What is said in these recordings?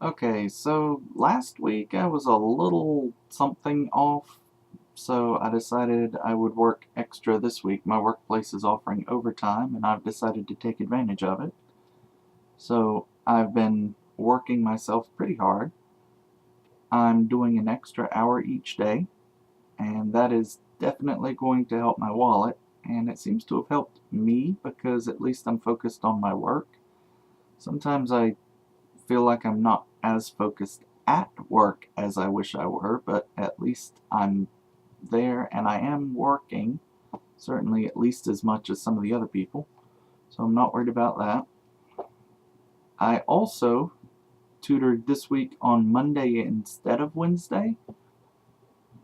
Okay, so last week I was a little something off, so I decided I would work extra this week. My workplace is offering overtime, and I've decided to take advantage of it. So I've been working myself pretty hard. I'm doing an extra hour each day, and that is definitely going to help my wallet, and it seems to have helped me because at least I'm focused on my work. Sometimes I feel like I'm not as focused at work as I wish I were, but at least I'm there and I am working, certainly at least as much as some of the other people, so I'm not worried about that. I also tutored this week on Monday instead of Wednesday.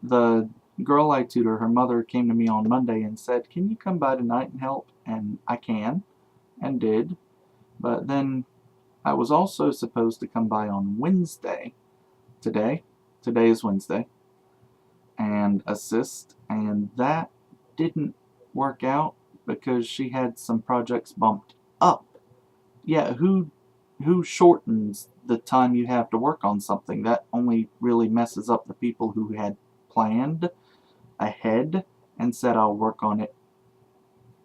The girl I tutor, her mother came to me on Monday and said, "Can you come by tonight and help?" And I can, and did, but then I was also supposed to come by on Wednesday, today. Today is Wednesday, and assist, and that didn't work out because she had some projects bumped up. Yeah, who shortens the time you have to work on something? That only really messes up the people who had planned ahead and said I'll work on it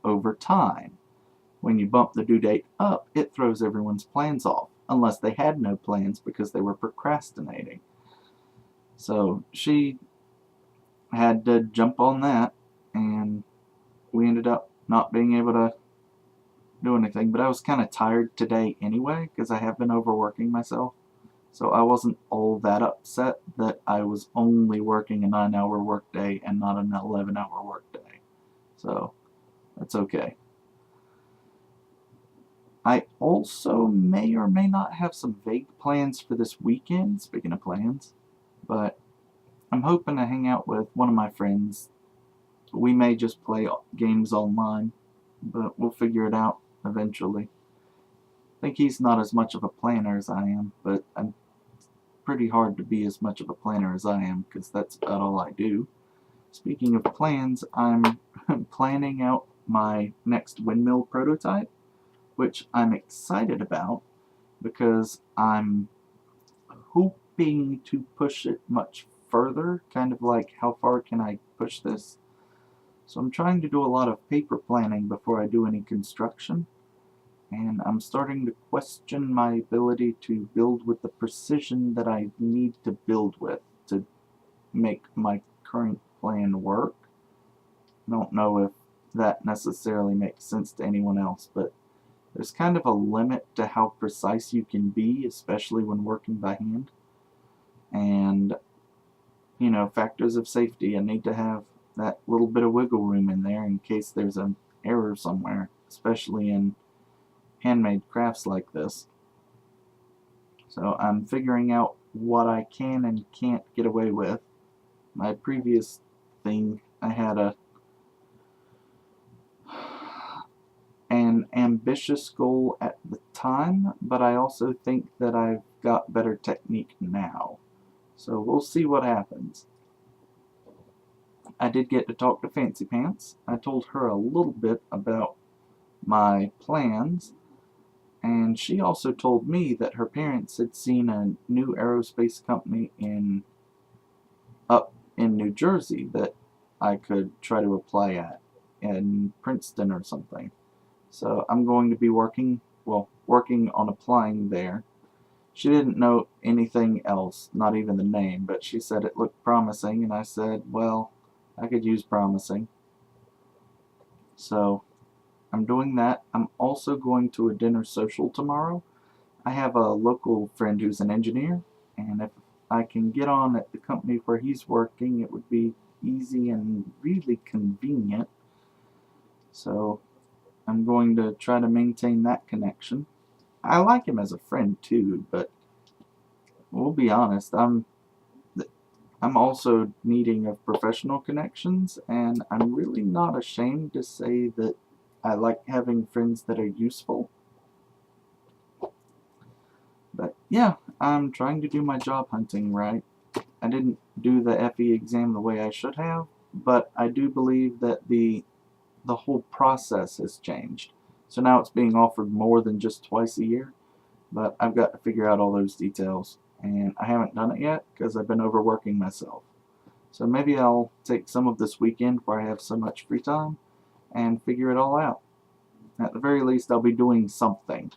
over time. When you bump the due date up, it throws everyone's plans off, unless they had no plans because they were procrastinating. So she had to jump on that, and we ended up not being able to do anything. But I was kind of tired today anyway because I have been overworking myself. So I wasn't all that upset that I was only working a 9-hour workday and not an 11-hour workday. So that's okay. I also may or may not have some vague plans for this weekend, speaking of plans, but I'm hoping to hang out with one of my friends. We may just play games online, but we'll figure it out eventually. I think he's not as much of a planner as I am, but I'm pretty hard to be as much of a planner as I am because that's about all I do. Speaking of plans, I'm planning out my next windmill prototype, which I'm excited about because I'm hoping to push it much further, kind of like how far can I push this? So I'm trying to do a lot of paper planning before I do any construction, and I'm starting to question my ability to build with the precision that I need to build with to make my current plan work. I don't know if that necessarily makes sense to anyone else, but there's kind of a limit to how precise you can be, especially when working by hand. And, factors of safety, I need to have that little bit of wiggle room in there in case there's an error somewhere, especially in handmade crafts like this. So I'm figuring out what I can and can't get away with. My previous thing, I had an ambitious goal at the time, but I also think that I've got better technique now. So we'll see what happens. I did get to talk to Fancy Pants. I told her a little bit about my plans, and she also told me that her parents had seen a new aerospace company up in New Jersey that I could try to apply at in Princeton or something. So I'm going to be working on applying there. She didn't know anything else, not even the name, but she said it looked promising, and I said, well, I could use promising. So I'm doing that. I'm also going to a dinner social tomorrow. I have a local friend who's an engineer, and if I can get on at the company where he's working, it would be easy and really convenient. So I'm going to try to maintain that connection. I like him as a friend too, but we'll be honest, I'm also needing of professional connections, and I'm really not ashamed to say that I like having friends that are useful. But yeah, I'm trying to do my job hunting right. I didn't do the FE exam the way I should have, but I do believe that the whole process has changed. So now it's being offered more than just twice a year. But I've got to figure out all those details, and I haven't done it yet because I've been overworking myself. So maybe I'll take some of this weekend where I have so much free time and figure it all out. At the very least, I'll be doing something.